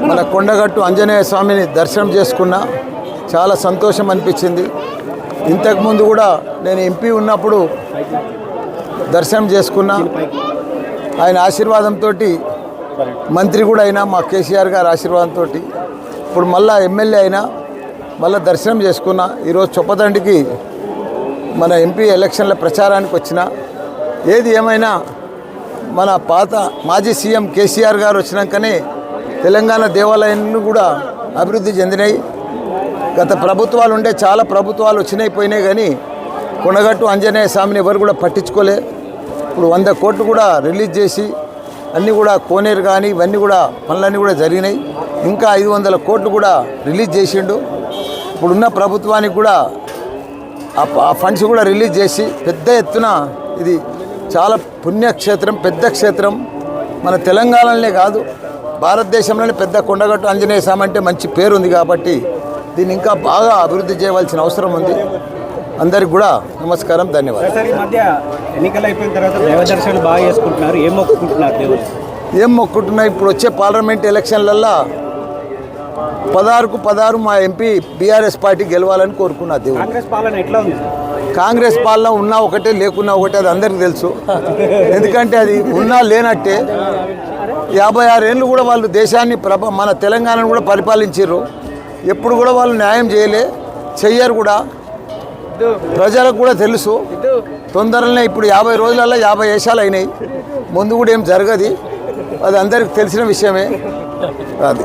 మన కొండగట్టు ఆంజనేయ స్వామిని దర్శనం చేసుకున్నా. చాలా సంతోషం అనిపించింది. ఇంతకుముందు కూడా నేను ఎంపీ ఉన్నప్పుడు దర్శనం చేసుకున్నా. ఆయన ఆశీర్వాదంతో మంత్రి కూడా అయినా, మా కేసీఆర్ గారి ఆశీర్వాదంతో ఇప్పుడు మళ్ళా ఎమ్మెల్యే అయినా, మళ్ళీ దర్శనం చేసుకున్నా. ఈరోజు చొప్పదండికి మన ఎంపీ ఎలక్షన్ల ప్రచారానికి వచ్చిన. ఏది ఏమైనా మన పాత మాజీ సీఎం కేసీఆర్ గారు వచ్చినాకనే తెలంగాణ దేవాలయాన్ని కూడా అభివృద్ధి చెందినాయి. గత ప్రభుత్వాలు ఉండే చాలా ప్రభుత్వాలు వచ్చినాయి పోయినాయి, కానీ కొండగట్టు ఆంజనేయ స్వామిని ఎవరు కూడా పట్టించుకోలే. ఇప్పుడు 100 కోట్లు కూడా రిలీజ్ చేసి అన్నీ కూడా కోనేరు కానీ ఇవన్నీ కూడా పనులన్నీ కూడా జరిగినాయి. ఇంకా 500 కోట్లు కూడా రిలీజ్ చేసిండు. ఇప్పుడున్న ప్రభుత్వానికి కూడా ఆ ఫండ్స్ కూడా రిలీజ్ చేసి పెద్ద ఎత్తున ఇది చాలా పుణ్యక్షేత్రం, పెద్ద క్షేత్రం. మన తెలంగాణలోనే కాదు భారతదేశంలోనే పెద్ద కొండగట్టు ఆంజనేయ స్వామి అంటే మంచి పేరు ఉంది. కాబట్టి దీన్ని ఇంకా బాగా అభివృద్ధి చేయవలసిన అవసరం ఉంది. అందరికి కూడా నమస్కారం, ధన్యవాదాలు. సార్, ఈ మధ్య ఎన్నికలు అయిపోయిన తర్వాత దైవ దర్శనాలు బాగా చేసుకుంటున్నారు. ఏం మొక్కుకుంటున్నారు దేవుడు? ఏం మొక్కుకుంటున్నా, ఇప్పుడు వచ్చే పార్లమెంట్ ఎలక్షన్లల్లో 16కు 16 మా ఎంపీ బీఆర్ఎస్ పార్టీ గెలవాలని కోరుకున్నా దేవుడు. కాంగ్రెస్ పాలన ఎట్లా ఉంది? కాంగ్రెస్ పాలన ఉన్నా ఒకటే, లేకున్నా ఒకటే, అది అందరికీ తెలుసు. ఎందుకంటే అది ఉన్నా లేనట్టే. 56 ఏళ్ళు కూడా వాళ్ళు దేశాన్ని మన తెలంగాణను కూడా పరిపాలించారు. ఎప్పుడు కూడా వాళ్ళు న్యాయం చేయలే, చెయ్యరు కూడా. ప్రజలకు కూడా తెలుసు. తొందరలోనే ఇప్పుడు 50 రోజులలో 50 వేషాలు అయినాయి. ముందు కూడా ఏం జరగదు, అది అందరికి తెలిసిన విషయమే. అది